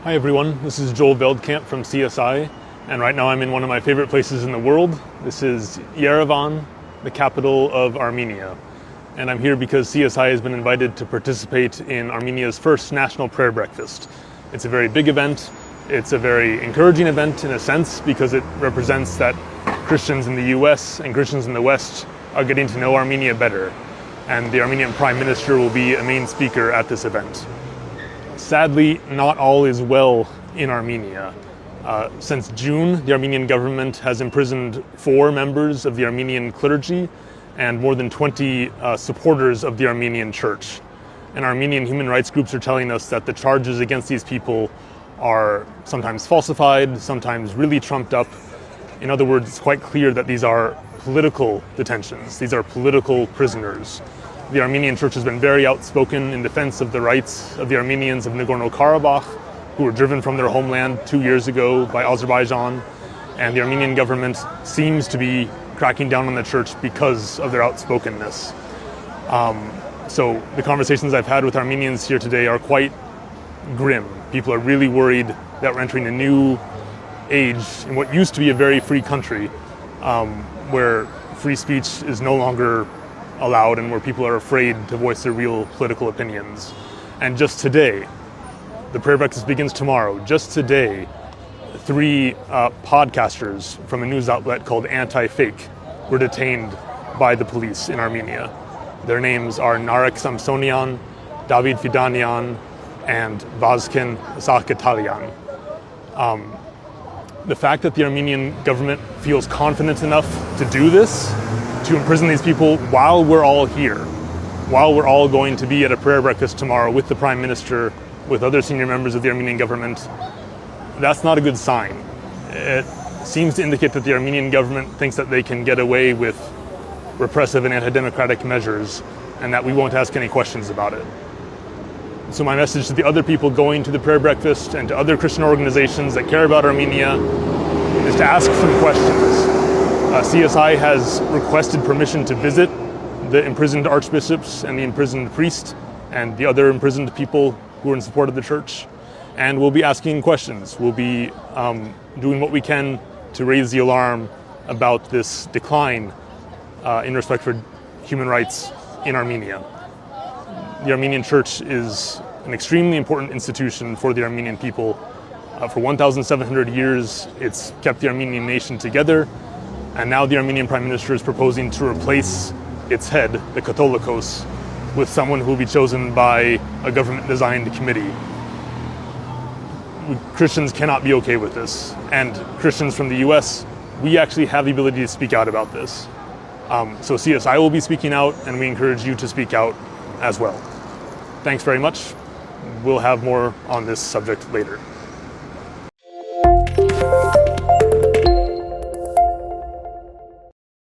Hi everyone, this is Joel Veldkamp from CSI, and right now I'm in one of my favorite places in the world. This is Yerevan, the capital of Armenia. And I'm here because CSI has been invited to participate in Armenia's first national prayer breakfast. It's a very big event. It's a very encouraging event in a sense because it represents that Christians in the US and Christians in the West are getting to know Armenia better. And the Armenian Prime Minister will be a main speaker at this event. Sadly, not all is well in Armenia. Since June, the Armenian government has imprisoned 4 members of the Armenian clergy and more than 20 supporters of the Armenian church. And Armenian human rights groups are telling us that the charges against these people are sometimes falsified, sometimes really trumped up. In other words, it's quite clear that these are political detentions. These are political prisoners. The Armenian church has been very outspoken in defense of the rights of the Armenians of Nagorno-Karabakh, who were driven from their homeland 2 years ago by Azerbaijan. And the Armenian government seems to be cracking down on the church because of their outspokenness. So the conversations I've had with Armenians here today are quite grim. People are really worried that we're entering a new age in what used to be a very free country, where free speech is no longer allowed and where people are afraid to voice their real political opinions. And just today, the prayer breakfast begins tomorrow, just today, 3 podcasters from a news outlet called Anti-Fake were detained by the police in Armenia. Their names are Narek Samsonian, David Fidanian, and Vazken Zakatalian. The fact that the Armenian government feels confident enough to do this, to imprison these people while we're all here, while we're all going to be at a prayer breakfast tomorrow with the Prime Minister, with other senior members of the Armenian government, that's not a good sign. It seems to indicate that the Armenian government thinks that they can get away with repressive and anti-democratic measures and that we won't ask any questions about it. So my message to the other people going to the prayer breakfast and to other Christian organizations that care about Armenia is to ask some questions. CSI has requested permission to visit the imprisoned archbishops and the imprisoned priest and the other imprisoned people who are in support of the church. And we'll be asking questions. We'll be doing what we can to raise the alarm about this decline in respect for human rights in Armenia. The Armenian church is an extremely important institution for the Armenian people. For 1,700 years, it's kept the Armenian nation together. And now the Armenian Prime Minister is proposing to replace its head, the Catholicos, with someone who will be chosen by a government-designed committee. Christians cannot be okay with this. And Christians from the US, we actually have the ability to speak out about this. So CSI will be speaking out, and we encourage you to speak out as well. Thanks very much. We'll have more on this subject later.